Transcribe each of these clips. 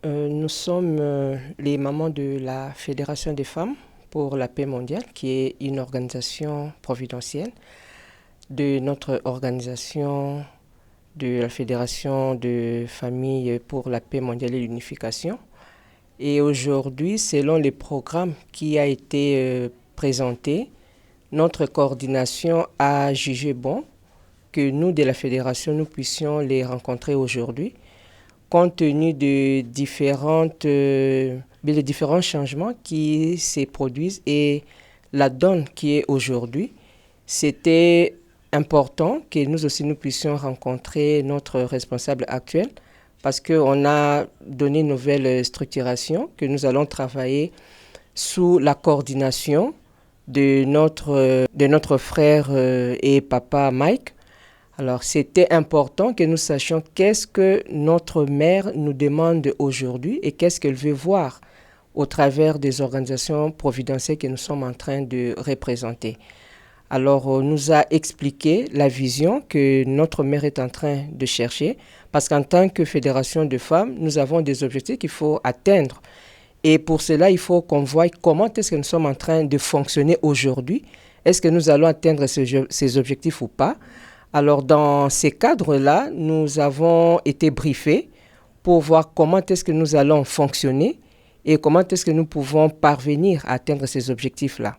Nous sommes les mamans de la Fédération des femmes pour la paix mondiale, qui est une organisation providentielle de notre organisation de la Fédération de familles pour la paix mondiale et l'unification. Et aujourd'hui, selon les programmes qui a été présenté, notre coordination a jugé bon que nous, de la Fédération, nous puissions les rencontrer aujourd'hui, compte tenu de différents changements qui se produisent et la donne qui est aujourd'hui. C'était important que nous aussi nous puissions rencontrer notre responsable actuel parce qu'on a donné une nouvelle structuration que nous allons travailler sous la coordination de notre frère et papa Mike. Alors, c'était important que nous sachions qu'est-ce que notre mère nous demande aujourd'hui et qu'est-ce qu'elle veut voir au travers des organisations providentielles que nous sommes en train de représenter. Alors, on nous a expliqué la vision que notre mère est en train de chercher parce qu'en tant que fédération de femmes, nous avons des objectifs qu'il faut atteindre. Et pour cela, il faut qu'on voie comment est-ce que nous sommes en train de fonctionner aujourd'hui. Est-ce que nous allons atteindre ces objectifs ou pas? Alors, dans ces cadres-là, nous avons été briefés pour voir comment est-ce que nous allons fonctionner et comment est-ce que nous pouvons parvenir à atteindre ces objectifs-là.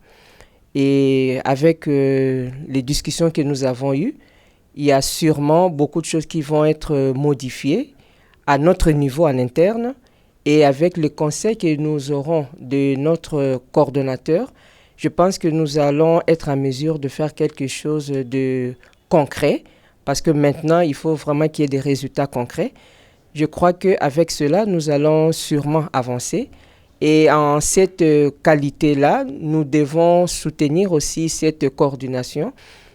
Et avec les discussions que nous avons eues, il y a sûrement beaucoup de choses qui vont être modifiées à notre niveau en interne et avec les conseils que nous aurons de notre coordonnateur, je pense que nous allons être en mesure de faire quelque chose de concret, parce que maintenant, il faut vraiment qu'il y ait des résultats concrets. Je crois qu'avec cela, nous allons sûrement avancer. Et en cette qualité-là, nous devons soutenir aussi cette coordination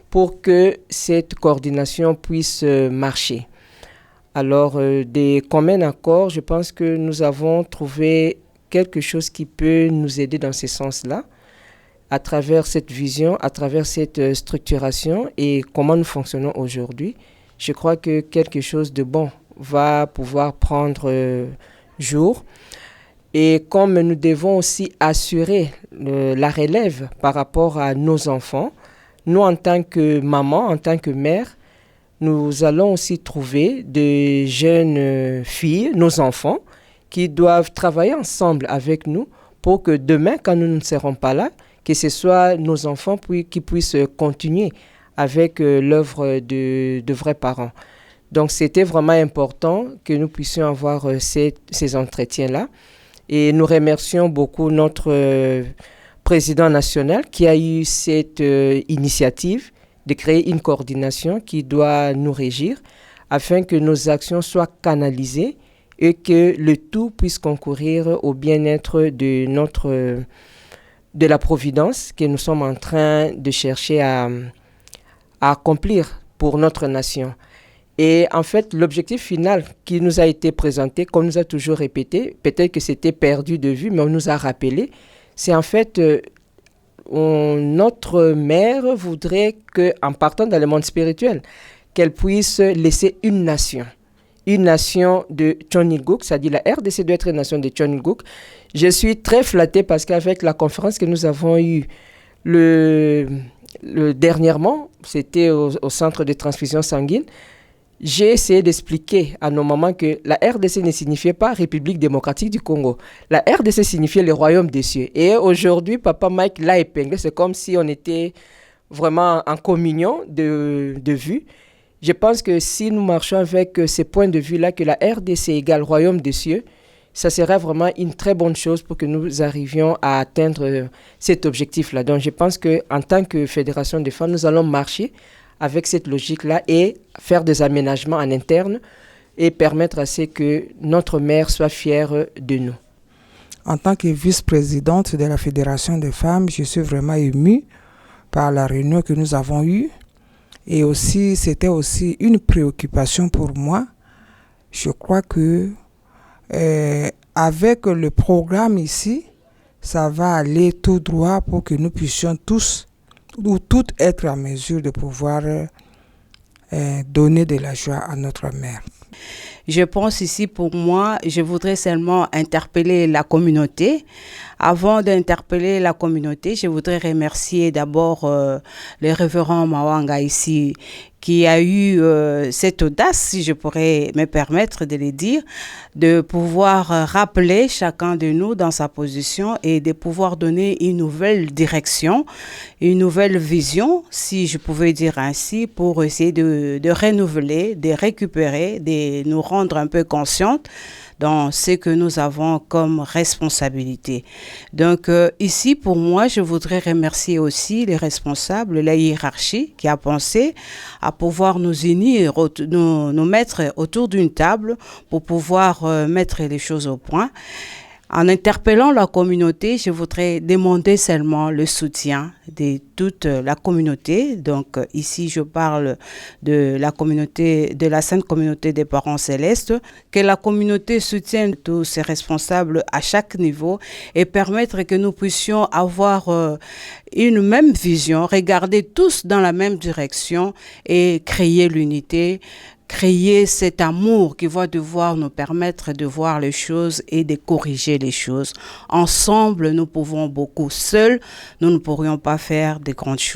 pour que cette coordination puisse marcher. Alors, des communs accords, je pense que nous avons trouvé quelque chose qui peut nous aider dans ce sens-là, à travers cette vision, à travers cette structuration et comment nous fonctionnons aujourd'hui. Je crois que quelque chose de bon va pouvoir prendre jour. Et comme nous devons aussi assurer la relève par rapport à nos enfants, nous en tant que maman, en tant que mère, nous allons aussi trouver de jeunes filles, nos enfants, qui doivent travailler ensemble avec nous pour que demain, quand nous ne serons pas là, que ce soit nos enfants qui puissent continuer avec l'œuvre de vrais parents. Donc, c'était vraiment important que nous puissions avoir ces entretiens-là. Et nous remercions beaucoup notre président national qui a eu cette initiative de créer une coordination qui doit nous régir afin que nos actions soient canalisées et que le tout puisse concourir au bien-être de la providence que nous sommes en train de chercher à accomplir pour notre nation. Et en fait, l'objectif final qui nous a été présenté, comme nous a toujours répété, peut-être que c'était perdu de vue, mais on nous a rappelé, c'est en fait, notre mère voudrait qu'en partant dans le monde spirituel, qu'elle puisse laisser une nation de Chonilguk, c'est-à-dire la RDC doit être une nation de Chonilguk. Je suis très flattée parce qu'avec la conférence que nous avons eue dernièrement, c'était au centre de transfusion sanguine, j'ai essayé d'expliquer à nos mamans que la RDC ne signifiait pas République démocratique du Congo. La RDC signifiait le royaume des cieux. Et aujourd'hui, papa Mike l'a épinglé. C'est comme si on était vraiment en communion de vue. Je pense que si nous marchons avec ces points de vue-là, que la RDC égale royaume des cieux, ça serait vraiment une très bonne chose pour que nous arrivions à atteindre cet objectif-là. Donc je pense qu'en tant que fédération des femmes, nous allons marcher avec cette logique-là et faire des aménagements en interne et permettre à ce que notre mère soit fière de nous. En tant que vice-présidente de la Fédération des femmes, je suis vraiment émue par la réunion que nous avons eue. Et aussi, c'était aussi une préoccupation pour moi. Je crois que avec le programme ici, ça va aller tout droit pour que nous puissions tous ou toutes être en mesure de pouvoir donner de la joie à notre mère. Je pense ici pour moi, je voudrais seulement interpeller la communauté. Avant d'interpeller la communauté, je voudrais remercier d'abord le révérend Mawanga ici, qui a eu cette audace, si je pourrais me permettre de le dire, de pouvoir rappeler chacun de nous dans sa position et de pouvoir donner une nouvelle direction, une nouvelle vision, si je pouvais dire ainsi, pour essayer de renouveler, de récupérer, de nous rendre un peu conscientes dans ce que nous avons comme responsabilité. Donc ici, pour moi, je voudrais remercier aussi les responsables, la hiérarchie qui a pensé à pouvoir nous unir, nous mettre autour d'une table pour pouvoir mettre les choses au point. En interpellant la communauté, je voudrais demander seulement le soutien de toute la communauté. Donc ici, je parle de la communauté, de la Sainte Communauté des Parents Célestes, que la communauté soutienne tous ses responsables à chaque niveau et permettre que nous puissions avoir une même vision, regarder tous dans la même direction et créer l'unité, créer cet amour qui va devoir nous permettre de voir les choses et de corriger les choses. Ensemble, nous pouvons beaucoup. Seuls, nous ne pourrions pas faire de grandes choses.